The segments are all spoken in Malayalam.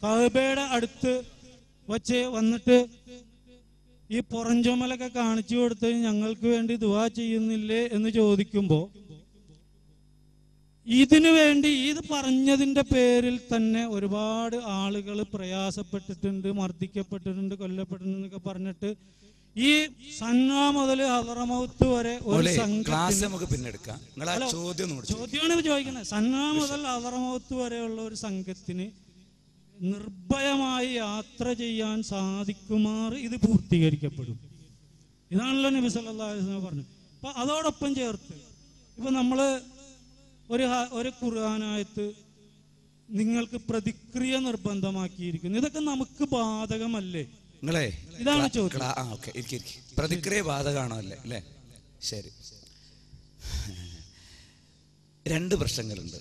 കഅബയുടെ അടുത്ത് വച്ച് വന്നിട്ട് ഈ പുറഞ്ചുമലൊക്കെ കാണിച്ചു കൊടുത്ത് ഞങ്ങൾക്ക് വേണ്ടി ദുആ ചെയ്യുന്നില്ലേ എന്ന് ചോദിക്കുമ്പോൾ ഇതിനു വേണ്ടി ഇത് പറഞ്ഞതിന്റെ പേരിൽ തന്നെ ഒരുപാട് ആളുകൾ പ്രയാസപ്പെട്ടിട്ടുണ്ട്, മർദ്ദിക്കപ്പെട്ടിട്ടുണ്ട്, കൊല്ലപ്പെട്ടിട്ടുണ്ടെന്നൊക്കെ പറഞ്ഞിട്ട് ഈ സന്ന മുതൽ ഹദറമൗത്ത് വരെ ഒരു ചോദ്യമാണ് ചോദിക്കുന്നത്. സന്ന മുതൽ ഹദറമൗത്ത് വരെയുള്ള ഒരു സംഘത്തിന് നിർഭയമായി യാത്ര ചെയ്യാൻ സാധിക്കുമാർ ഇത് പൂർത്തീകരിക്കപ്പെടും. ഇതാണല്ലോ നബി സല്ലല്ലാഹു അലൈഹി വസല്ലം പറഞ്ഞത്. അപ്പൊ അതോടൊപ്പം ചേർത്ത് ഇപ്പൊ നമ്മള് ഒരു ഖുർആനായത്ത് നിങ്ങൾക്ക് പ്രതിക്രിയ നിർബന്ധമാക്കിയിരിക്കുന്നു. ഇതൊക്കെ നമുക്ക് ബാധകമല്ലേ? ഇതാണ് ചോദ്യം. പ്രതിക്രിയ ബാധകമാണോ അല്ലേ? ശരി, രണ്ട് പ്രശ്നങ്ങളുണ്ട്.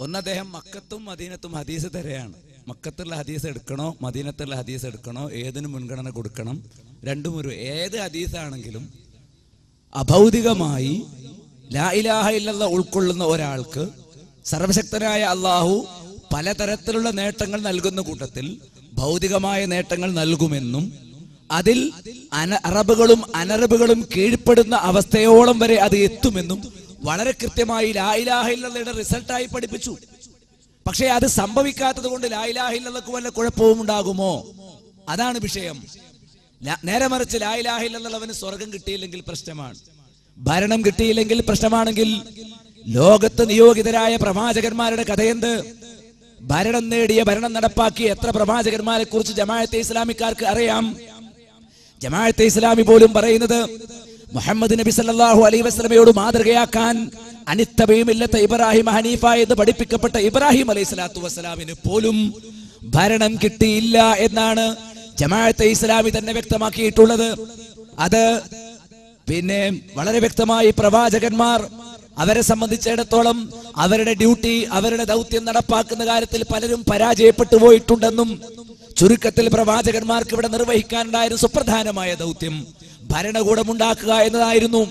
ഒന്ന് അദ്ദേഹം മക്കത്തും മദീനത്തും ഹദീസ് തരയാണ്. മക്കത്തുള്ള ഹദീസ് എടുക്കണോ മദീനത്തുള്ള ഹദീസ് എടുക്കണോ, ഏതിന് മുൻഗണന കൊടുക്കണം? രണ്ടും ഏത് ഹദീസാണെങ്കിലും അഭൗതികമായി ലാ ഇലാഹ ഇല്ലല്ലാഹ് ഉൾക്കൊള്ളുന്ന ഒരാൾക്ക് സർവശക്തനായ അള്ളാഹു പലതരത്തിലുള്ള നേട്ടങ്ങൾ നൽകുന്ന കൂട്ടത്തിൽ ഭൗതികമായ നേട്ടങ്ങൾ നൽകുമെന്നും അതിൽ അറബുകളും അനറബുകളും കീഴ്പ്പെടുന്ന അവസ്ഥയോളം വരെ അത് എത്തുമെന്നും വളരെ കൃത്യമായി ലാ ഇലാഹ ഇല്ലല്ലാഹയുടെ റിസൾട്ടായി പഠിപ്പിച്ചു. പക്ഷേ അത് സംഭവിക്കാത്തത് കൊണ്ട് ലാ ഇലാഹ ഇല്ലല്ലാഹ്ക്ക് വല്ല കുഴപ്പവും ഉണ്ടാകുമോ? അതാണ് വിഷയം. നേരെ മറിച്ച് ലാ ഇലാഹ ഇല്ലല്ലാഹ് അവന് സ്വർഗം കിട്ടിയില്ലെങ്കിൽ പ്രശ്നമാണ്, ഭരണം കിട്ടിയില്ലെങ്കിൽ പ്രശ്നമാണെങ്കിൽ ലോകത്ത് നിയോഗിതരായ പ്രവാചകന്മാരുടെ കഥയെന്ത്? ഭരണം നേടിയ, ഭരണം നടപ്പാക്കിയ എത്ര പ്രവാചകന്മാരെ കുറിച്ച് ജമാഅത്തെ ഇസ്ലാമിക്കാർക്ക് അറിയാം? ജമാഅത്തെ ഇസ്ലാമി പോലും പറയുന്നത് മുഹമ്മദ് നബി സല്ലല്ലാഹു അലൈഹി വസല്ലമയോട് മാതൃകയാക്കാൻ അനിത്തബഈ മില്ലത ഇബ്രാഹിം ഹനീഫ എന്ന് പഠിപ്പിക്കപ്പെട്ട ഇബ്രാഹിം അലൈഹി സ്വലാത്തു വസ്സലാമിന് പോലും ഭരണം കിട്ടിയില്ല എന്നാണ് ജമാഅത്തെ ഇസ്ലാമി തന്നെ വ്യക്തമാക്കിയിട്ടുള്ളത്. അത് പിന്നെ വളരെ വ്യക്തമായി പ്രവാചകന്മാർ അവരെ സംബന്ധിച്ചിടത്തോളം അവരുടെ ഡ്യൂട്ടി, അവരുടെ ദൗത്യം നടപ്പാക്കുന്ന കാര്യത്തിൽ പലരും പരാജയപ്പെട്ടു പോയിട്ടുണ്ടെന്നും, ചുരുക്കത്തിൽ പ്രവാചകന്മാർക്ക് ഇവിടെ നിർവഹിക്കാനുണ്ടായിരുന്ന സുപ്രധാനമായ ദൗത്യം ഭരണകൂടമുണ്ടാക്കുക എന്നതായിരുന്നു.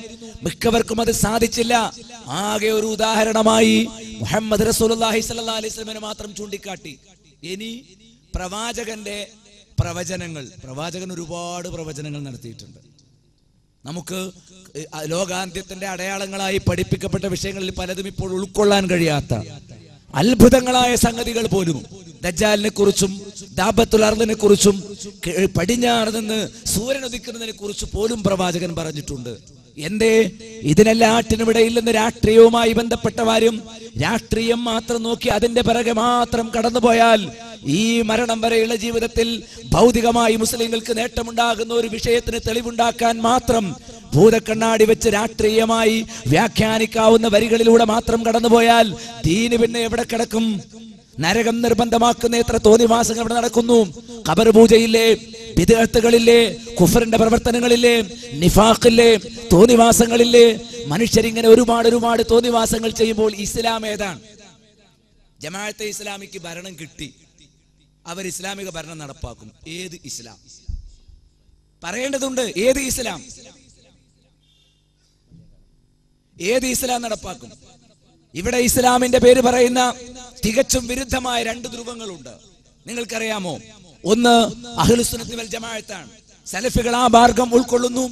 മിക്കവർക്കും അത് സാധിച്ചില്ല. ആകെ ഒരു ഉദാഹരണമായി മുഹമ്മദ് റസൂലുള്ളാഹി സ്വല്ലല്ലാഹു അലൈഹി വസല്ലമയെ മാത്രം ചൂണ്ടിക്കാട്ടി. ഇനി പ്രവാചകന്റെ പ്രവചനങ്ങൾ, പ്രവാചകൻ ഒരുപാട് പ്രവചനങ്ങൾ നടത്തിയിട്ടുണ്ട്. നമുക്ക് ലോകാന്ത്യത്തിന്റെ അടയാളങ്ങളായി പഠിപ്പിക്കപ്പെട്ട വിഷയങ്ങളിൽ പലതും ഇപ്പോൾ ഉൾക്കൊള്ളാൻ കഴിയാത്ത അത്ഭുതങ്ങളായ സംഗതികൾ പോലും, ദജ്ജാലിനെ കുറിച്ചും ദാബത്തുൽ അർദിനെ കുറിച്ചും പടിഞ്ഞാറ് നിന്ന് സൂര്യൻ ഉദിക്കുന്നതിനെ കുറിച്ച് പോലും പ്രവാചകൻ പറഞ്ഞിട്ടുണ്ട്. എന്തേ? ഇതിനെല്ലാറ്റിനുമിടയിൽ നിന്ന് രാഷ്ട്രീയവുമായി ബന്ധപ്പെട്ടവരും രാഷ്ട്രീയം മാത്രം നോക്കി അതിന്റെ പിറകെ മാത്രം കടന്നുപോയാൽ ഈ മരണം വരെയുള്ള ജീവിതത്തിൽ ഭൗതികമായി മുസ്ലിങ്ങൾക്ക് നേട്ടമുണ്ടാകുന്ന ഒരു വിഷയത്തിന് തെളിവുണ്ടാക്കാൻ മാത്രം ഭൂതക്കണ്ണാടി വെച്ച് രാഷ്ട്രീയമായി വ്യാഖ്യാനിക്കാവുന്ന വരികളിലൂടെ മാത്രം കടന്നുപോയാൽ ദീന് പിന്നെ എവിടെ കിടക്കും? നരകം നിർബന്ധമാക്കുന്ന എത്ര തോന്നിവാസങ്ങൾ ഇവിടെ നടക്കുന്നു. ഖബർ പൂജയില്ലേ, ബിദ്അത്തുകളില്ലേ, കുഫറിന്റെ പ്രവർത്തനങ്ങളില്ലേ, നിഫാഖില്ലേ, തോന്നിവാസങ്ങളില്ലേ? മനുഷ്യരിങ്ങനെ ഒരുപാട് തോന്നിവാസങ്ങൾ ചെയ്യുമ്പോൾ ഇസ്ലാം ഏതാണ്? ജമാഅത്തെ ഇസ്ലാമിക്ക് ഭരണം കിട്ടി, അവർ ഇസ്ലാമിക ഭരണം നടപ്പാക്കും. ഏത് ഇസ്ലാം? പറയേണ്ടതുണ്ട്. ഏത് ഇസ്ലാം? ഏത് ഇസ്ലാം നടപ്പാക്കും? ഇവിടെ ഇസ്ലാമിന്റെ പേര് പറയുന്ന തികച്ചും വിരുദ്ധമായ രണ്ട് ധ്രുവങ്ങളുണ്ട്. നിങ്ങൾക്കറിയാമോ? ഒന്ന് അഹ്ലുസുന്നത്തി വൽ ജമാഅത്താണ്. സലഫികൾ ആ മാർഗം ഉൾക്കൊള്ളുന്നു.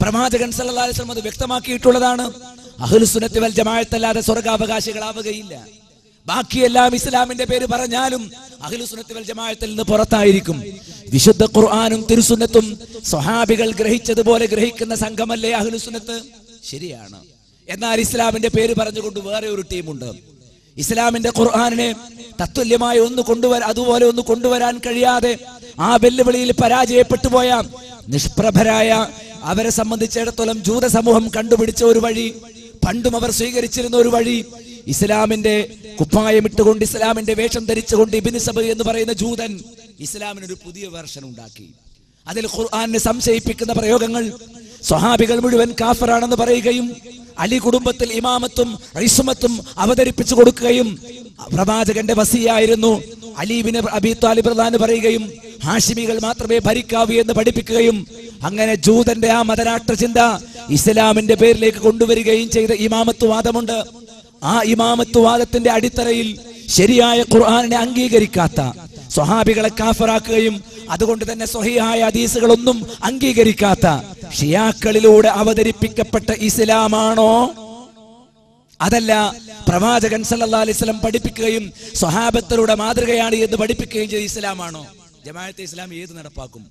പ്രവാചകൻ സല്ലല്ലാഹു അലൈഹി വസല്ലം അത് വ്യക്തമാക്കിയിട്ടുള്ളതാണ്. അഹ്ലുസുന്നത്തി വൽ ജമാഅത്ത് അല്ലാതെ സ്വർഗ്ഗാവകാശികളാവുകയില്ല. ബാക്കിയെല്ലാം ഇസ്ലാമിന്റെ പേര് പറഞ്ഞാലും അഹ്ലുസുന്നത്തി വൽ ജമാഅത്തിൽ നിന്ന് പുറത്തായിരിക്കും. വിശുദ്ധ ഖുർആനും തിരുസുന്നത്തും സ്വഹാബികൾ ഗ്രഹിച്ചതുപോലെ ഗ്രഹിക്കുന്ന സംഘമല്ലേ അഹ്ലുസുന്നത്ത്? ശരിയാണ്. എന്നാൽ ഇസ്ലാമിന്റെ പേര് പറഞ്ഞുകൊണ്ട് വേറെ ഒരു ടീമുണ്ട്. ഇസ്ലാമിന്റെ ഖുർആനിനെ തത്തുല്യമായ അതുപോലെ ഒന്ന് കൊണ്ടുവരാൻ കഴിയാതെ ആ വെല്ലുവിളിയിൽ പരാജയപ്പെട്ടു പോയ നിഷ്പ്രഭരായ അവരെ സംബന്ധിച്ചിടത്തോളം ജൂത സമൂഹം കണ്ടുപിടിച്ച ഒരു വഴി, പണ്ടും അവർ സ്വീകരിച്ചിരുന്ന ഒരു വഴി, ഇസ്ലാമിന്റെ കുപ്പായം ഇട്ടുകൊണ്ട് ഇസ്ലാമിന്റെ വേഷം ധരിച്ചുകൊണ്ട് ഇബ്നു സബ എന്ന് പറയുന്ന ജൂതൻ ഇസ്ലാമിനൊരു പുതിയ വെർഷൻ ഉണ്ടാക്കി. അതിൽ ഖുർആനെ സംശയിപ്പിക്കുന്ന പ്രയോഗങ്ങൾ, സ്വഹാബികൾ മുഴുവൻ കാഫറാണെന്ന് പറയുകയും അലി കുടുംബത്തിൽ ഇമാമത്തും ഇസ്മത്തും അവതരിപ്പിച്ചു കൊടുക്കുകയും പ്രവാചകന്റെ വസിയായിരുന്നു അലി ഇബ്നു അബീ ത്വാലിബ് റളിയല്ലാഹു പറയുകയും ഹാഷിമികൾ മാത്രമേ ഭരിക്കാവൂ എന്ന് പഠിപ്പിക്കുകയും അങ്ങനെ ജൂതന്റെ ആ മതരാഷ്ട്ര ചിന്ത ഇസ്ലാമിന്റെ പേരിലേക്ക് കൊണ്ടുവരികയും ചെയ്ത ഇമാമത്ത് വാദമുണ്ട്. ആ ഇമാമത്ത് വാദത്തിന്റെ അടിത്തറയിൽ ശരിയായ ഖുർആനിനെ അംഗീകരിക്കാത്ത സ്വഹാബികളെ കാഫറാക്കുകയും അതുകൊണ്ട് തന്നെ സ്വഹീഹായ ഹദീസുകളൊന്നും അംഗീകരിക്കാത്ത ഷിയാക്കളിലൂടെ അവതരിപ്പിക്കപ്പെട്ട ഇസ്ലാമാണോ, അതല്ല പ്രവാചകൻ സല്ലല്ലാഹു അലൈഹി വസല്ലം പഠിപ്പിക്കുകയും സ്വഹാബത്തിലൂടെ മാതൃകയാണ് എന്ന് പഠിപ്പിക്കുകയും ചെയ്ത ഇസ്ലാമാണോ? ജമാഅത്തെ ഇസ്ലാം ഏത് നടപ്പാക്കും?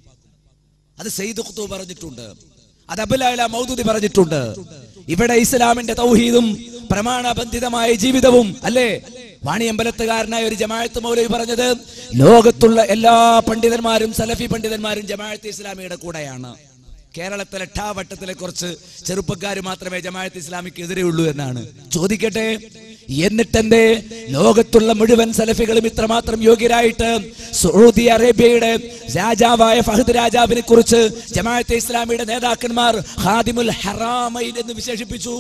അത് സയ്യിദ് ഖുത്ബ് പറഞ്ഞിട്ടുണ്ട്, അത് അബുൽ അഅ്ല മൗദൂദി പറഞ്ഞിട്ടുണ്ട്. ഇവിടെ ഇസ്ലാമിന്റെ തൗഹീദും പ്രമാണബന്ധിതമായ ജീവിതവും അല്ലേ വാണിയമ്പലത്തുകാരനായ ഒരു ജമാഅത്ത് മൗലവി പറഞ്ഞത്, ലോകത്തുള്ള എല്ലാ പണ്ഡിതന്മാരും സലഫി പണ്ഡിതന്മാരും ജമാഅത്തെ ഇസ്ലാമിയുടെ കൂടെയാണ്. കേരളത്തിലെ ഠാവട്ടത്തിലെ കുറച്ച് ചെറുപ്പക്കാർ മാത്രമേ ജമാഅത്ത് ഇസ്ലാമിക്ക് എതിരെയുള്ളൂ എന്നാണ്. ചോദിക്കട്ടെ, എന്നിട്ടെന്തേ ലോകത്തുള്ള മുഴുവൻ സലഫികളും ഇത്രമാത്രം യോഗ്യരായിട്ട് സൗദി അറേബ്യയുടെ രാജാവായ ഫഹദ് രാജാവിനെ കുറിച്ച് ജമാഅത്തെ ഇസ്ലാമിയുടെ നേതാക്കന്മാർ ഖാദിമുൽ ഹറാമൈൻ എന്ന് വിശേഷിപ്പിച്ചു?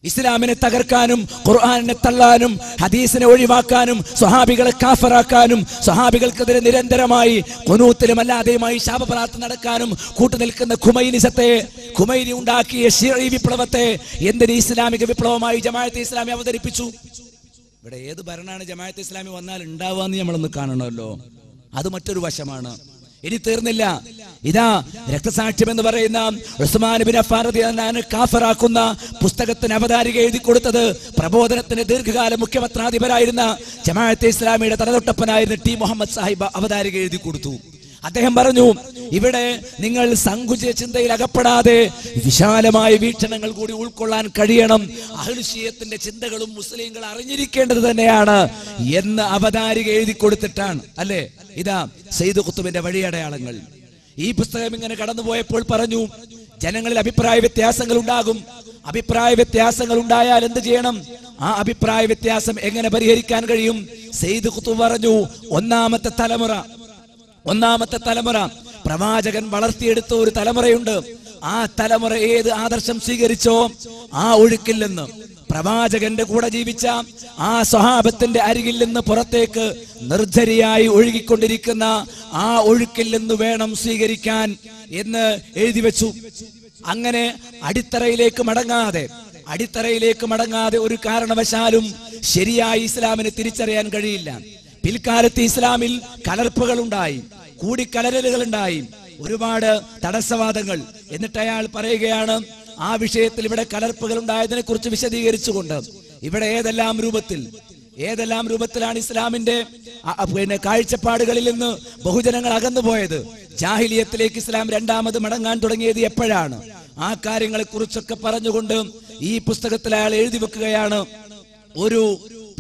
ഇസ്ലാമിനെ തകർക്കാനും ഖുർആനിനെ തള്ളാനും ഹദീസിനെ ഒഴിവാക്കാനും സ്വഹാബികളെ കാഫറാക്കാനും സ്വഹാബികൾക്കെതിരെ നിരന്തരമായി ഖുനൂത്തിലും അല്ലാതെയുമായി ശാപപ്രാർത്ഥന നടക്കാനും കൂട്ടുനിൽക്കുന്ന ഖുമൈനി ഉണ്ടാക്കിയ ശിഈ വിപ്ലവത്തെ എന്തിന് ഇസ്ലാമിക വിപ്ലവമായി ജമാഅത്തെ ഇസ്ലാമി അവതരിപ്പിച്ചു? ഇവിടെ ഏത് ഭരണമാണ് ജമാഅത്തെ ഇസ്ലാമി വന്നാൽ ഉണ്ടാവുകയെന്ന് നമ്മളൊന്ന് കാണണമല്ലോ. അത് മറ്റൊരു വശമാണ്. ഇനി തീർന്നില്ല. ഇതാ രക്തസാക്ഷ്യം എന്ന് പറയുന്ന ഉസ്മാൻ ബിൻ അഫ്ഫാൻ റളിയല്ലാഹു അൻഹു കാഫറാക്കുന്ന പുസ്തകത്തിന് അവതാരിക എഴുതി കൊടുത്തത് പ്രബോധനത്തിന് ദീർഘകാല മുഖ്യമന്ത്രാധിപരായിരുന്ന ജമാഅത്തെ ഇസ്ലാമിയുടെ തലതൊട്ടപ്പനായിരുന്ന ടി മുഹമ്മദ് സാഹിബ് അവതാരിക എഴുതി കൊടുത്തു. അദ്ദേഹം പറഞ്ഞു, ഇവിടെ നിങ്ങൾ സങ്കുചിത ചിന്തയിൽ അകപ്പെടാതെ വിശാലമായ വീക്ഷണങ്ങൾ കൂടി ഉൾക്കൊള്ളാൻ കഴിയണം. അഹ്ലു ശിയ്യത്തിന്റെ ചിന്തകളും മുസ്ലിങ്ങൾ അറിഞ്ഞിരിക്കേണ്ടത് തന്നെയാണ് എന്ന് അവതാരിക എഴുതി കൊടുത്തിട്ടാണ് അല്ലേ ഇതാ സയ്യിദ് ഖുത്ബിന്റെ വഴിയടയാളങ്ങൾ. ഈ പുസ്തകം ഇങ്ങനെ കടന്നുപോയപ്പോൾ പറഞ്ഞു, ജനങ്ങളിൽ അഭിപ്രായ വ്യത്യാസങ്ങൾ ഉണ്ടാകും. അഭിപ്രായ വ്യത്യാസങ്ങൾ ഉണ്ടായാൽ എന്ത് ചെയ്യണം? ആ അഭിപ്രായ വ്യത്യാസം എങ്ങനെ പരിഹരിക്കാൻ കഴിയും? സയ്യിദ് ഖുത്ബ് പറഞ്ഞു, ഒന്നാമത്തെ തലമുറ പ്രവാചകൻ വളർത്തിയെടുത്ത ഒരു തലമുറയുണ്ട്. ആ തലമുറ ഏത് ആദർശം സ്വീകരിച്ചോ ആ ഒഴുക്കിൽ നിന്ന്, പ്രവാചകന്റെ കൂടെ ജീവിച്ച ആ സ്വഹാബത്തിന്റെ അരികിൽ നിന്ന് പുറത്തേക്ക് നിർജ്ജരിയായി ഒഴുകിക്കൊണ്ടിരിക്കുന്ന ആ ഒഴുക്കിൽ നിന്ന് വേണം സ്വീകരിക്കാൻ എന്ന് എഴുതി വെച്ചു. അങ്ങനെ അടിത്തറയിലേക്ക് മടങ്ങാതെ ഒരു കാരണവശാലും ശരിയായ ഇസ്ലാമിനെ തിരിച്ചറിയാൻ കഴിയില്ല. പിൽക്കാലത്ത് ഇസ്ലാമിൽ കലർപ്പുകളുണ്ടായി, കൂടിക്കലരലുകളുണ്ടായി, ഒരുപാട് തടസ്സവാദങ്ങൾ. എന്നിട്ട് അയാൾ പറയുകയാണ്, ആ വിഷയത്തിൽ ഇവിടെ കലർപ്പുകൾ ഉണ്ടായതിനെ കുറിച്ച് വിശദീകരിച്ചുകൊണ്ട് ഇവിടെ ഏതെല്ലാം രൂപത്തിലാണ് ഇസ്ലാമിന്റെ കാഴ്ചപ്പാടുകളിൽ നിന്ന് ബഹുജനങ്ങൾ അകന്നുപോയത്, ജാഹിലിയത്തിലേക്ക് ഇസ്ലാം രണ്ടാമത് മടങ്ങാൻ തുടങ്ങിയത് എപ്പോഴാണ്, ആ കാര്യങ്ങളെ കുറിച്ചൊക്കെ പറഞ്ഞുകൊണ്ട് ഈ പുസ്തകത്തിൽ അയാൾ എഴുതി വെക്കുകയാണ്. ഒരു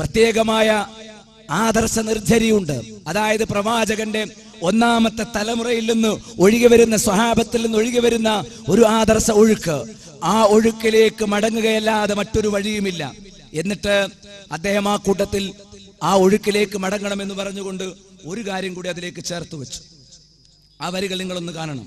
പ്രത്യേകമായ ആദർശ നിർജ്ജരിയുണ്ട്. അതായത് പ്രവാചകന്റെ ഒന്നാമത്തെ തലമുറയിൽ നിന്ന് ഒഴുകി വരുന്ന, സ്വഹാബത്തിൽ നിന്ന് ഒഴുകി വരുന്ന ഒരു ആദർശ ഒഴുക്ക്. ആ ഒഴുക്കിലേക്ക് മടങ്ങുകയല്ലാതെ മറ്റൊരു വഴിയുമില്ല. എന്നിട്ട് അദ്ദേഹം ആ കൂട്ടത്തിൽ ആ ഒഴുക്കിലേക്ക് മടങ്ങണമെന്ന് പറഞ്ഞുകൊണ്ട് ഒരു കാര്യം കൂടി അതിലേക്ക് ചേർത്ത് വെച്ചു. ആ വരികൾ നിങ്ങളൊന്ന് കാണണം.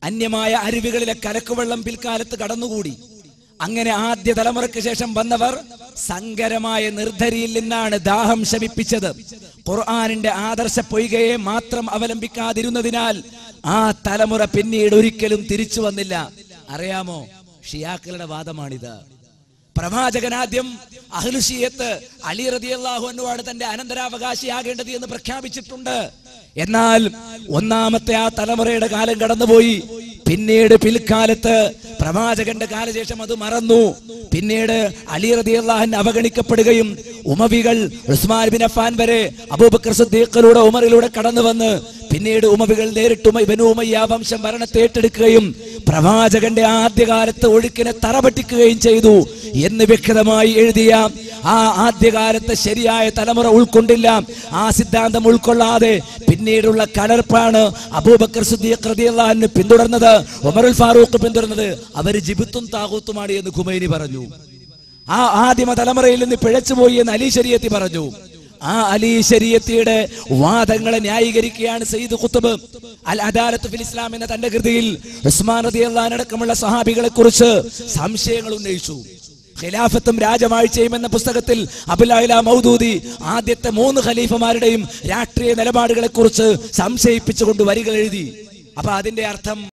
അന്യമായ അരുവികളിലെ കലക്കുവെള്ളം പിൽക്കാലത്ത് കടന്നുകൂടി. അങ്ങനെ ആദ്യ തലമുറയ്ക്ക് ശേഷം വന്നവർ സങ്കരമായ നിർധരിയിൽ നിന്നാണ് ദാഹം ശമിപ്പിച്ചത്. ഖുർആനിന്റെ ആദർശ പൊയ്കയെ മാത്രം അവലംബിക്കാതിരുന്നതിനാൽ ആ തലമുറ പിന്നീട് ഒരിക്കലും തിരിച്ചു വന്നില്ല. അറിയാമോ, ഷിയാക്കളുടെ വാദമാണിത്. പ്രവാചകൻ ആദ്യം അഹ്ലു ശിയ്യത്ത് അലി റളിയല്ലാഹു അൻഹു ആണ് തന്റെ അനന്തരാവകാശിയാകേണ്ടത് എന്ന് പ്രഖ്യാപിച്ചിട്ടുണ്ട്. എന്നാൽ ഒന്നാമത്തെ ആ തലമുറയുടെ കാലം കടന്നുപോയി. പിന്നീട് പിൽക്കാലത്ത് പ്രവാചകന്റെ കാലശേഷം അത് മറന്നു. പിന്നീട് അലി റളിയല്ലാഹു അൻഹു അവഗണിക്കപ്പെടുകയും ഉമവികൾ ഉസ്മാൻ ബിൻ അഫ്ഫാൻ വരെ അബൂബക്കർ സിദ്ദീഖിലൂടെ ഉമറിലൂടെ കടന്നു വന്ന് പിന്നീട് ഉമവികൾ നേരിട്ട് ബനൂ ഉമയ്യ വംശം ഭരണത്തെ ഏറ്റെടുക്കുകയും പ്രവാചകന്റെ ആദ്യകാലത്ത് ഒഴുക്കിനെ തറപറ്റിക്കുകയും ചെയ്തു എന്ന് വ്യക്തമായി എഴുതിയ ആ ആദ്യകാലത്തെ ശരിയായ തലമുറ ഉൾക്കൊണ്ടില്ല. ആ സിദ്ധാന്തം ഉൾക്കൊള്ളാതെ പിന്നീടുള്ള കലർപ്പാണ് അബൂബക്കർ സിദ്ദീഖ് റളിയല്ലാഹു അൻഹു പിന്തുടർന്നത്, ഉമറുൽ ഫാറൂഖ് പിന്തുടർന്നത്. അവർ ജിബ്തും താഗൂത്തുമാണ് എന്ന് ഖുമൈനി പറഞ്ഞു. ആ ആദിമ തലമുറയിൽ നിന്ന് പിഴച്ചുപോയി എന്ന് അലി ശരീഅത്തി പറഞ്ഞു. ആ അലി ശരീഅത്തിയുടെ വാദങ്ങളെ ന്യായീകരിക്കുകയാണ് സയ്യിദ് ഖുത്ബ് അൽ അദാലത്ത് ഫിൽ ഇസ്ലാം എന്ന തന്റെ കൃതിയിൽ ഉസ്മാൻ റളിയല്ലാഹു അൻഹു അടക്കമുള്ള സ്വഹാബികളെ കുറിച്ച് സംശയങ്ങൾ ഉന്നയിച്ചു. ഖിലാഫത്തും രാജവാഴ്ചയും എന്ന പുസ്തകത്തിൽ അബുൽ അഅ്ല മൗദൂദി ആദ്യത്തെ 3 ഖലീഫമാരുടെയും രാഷ്ട്രീയ നിലപാടുകളെ കുറിച്ച് സംശയിപ്പിച്ചുകൊണ്ട് വരികൾ എഴുതി. അപ്പൊ അതിന്റെ അർത്ഥം